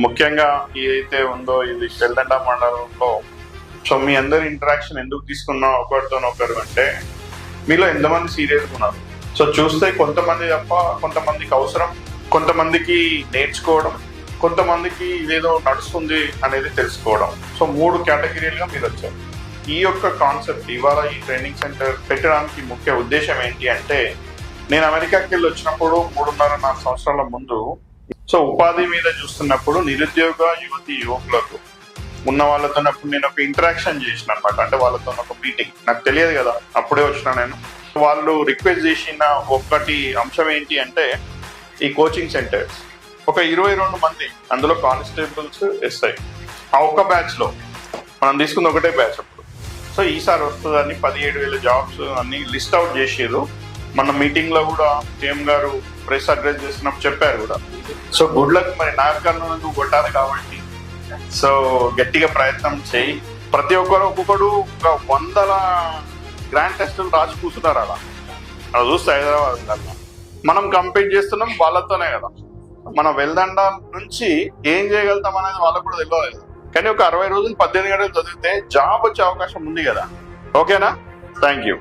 ముఖ్యంగా ఏదైతే ఉందో ఇది తెల్లండ మండలంలో సో మీ అందరి ఇంటరాక్షన్ ఎందుకు తీసుకున్నాం ఒకరితోనొకరు అంటే మీలో ఎంతమంది సీరియస్గా ఉన్నారు. సో చూస్తే కొంతమంది తప్ప కొంతమందికి అవసరం, కొంతమందికి నేర్చుకోవడం, కొంతమందికి ఇదేదో నడుస్తుంది అనేది తెలుసుకోవడం. సో 3 కేటగిరీలుగా మీరు వచ్చారు. ఈ యొక్క కాన్సెప్ట్ ఇవాళ ఈ ట్రైనింగ్ సెంటర్ పెట్టడానికి ముఖ్య ఉద్దేశం ఏంటి అంటే, నేను అమెరికాకి వెళ్ళి వచ్చినప్పుడు 3.5-4 సంవత్సరాల ముందు సో ఉపాధి మీద చూస్తున్నప్పుడు నిరుద్యోగ యువకులకు ఉన్న వాళ్ళతో నేను ఒక ఇంటరాక్షన్ చేసిన అనమాట. అంటే వాళ్ళతో ఒక మీటింగ్, నాకు తెలియదు కదా, అప్పుడే వచ్చిన నేను. వాళ్ళు రిక్వెస్ట్ చేసిన ఒకటి అంశం ఏంటి అంటే, ఈ కోచింగ్ సెంటర్స్ ఒక 22 మంది, అందులో కానిస్టేబుల్స్, ఎస్ఐ, ఆ ఒక్క బ్యాచ్ లో మనం తీసుకుంది ఒకటే బ్యాచ్ అప్పుడు. సో ఈసారి వస్తుందని 17,000 జాబ్స్ అన్ని లిస్ట్ అవుట్ చేసారు. మన మీటింగ్ లో కూడా సీఎం గారు ప్రెస్ అడ్రస్ చేసినప్పుడు చెప్పారు కూడా. So good luck. మరి నాగరికర్ణను నువ్వు కొట్టాలి కాబట్టి సో గట్టిగా ప్రయత్నం చేయి. ప్రతి ఒక్కొక్కడు ఒక 100 గ్రాండ్ టెస్టులు రాసి కూర్చున్నారు అలా చూస్తే హైదరాబాద్. మనం కంపీట్ చేస్తున్నాం వాళ్ళతోనే కదా. మనం వెల్దండ నుంచి ఏం చేయగలుగుతాం అనేది వాళ్ళకు కూడా తెలియదు. కానీ ఒక 60 రోజులు 18 గంటలు చదివితే జాబ్ వచ్చే అవకాశం ఉంది కదా. ఓకేనా? Thank you.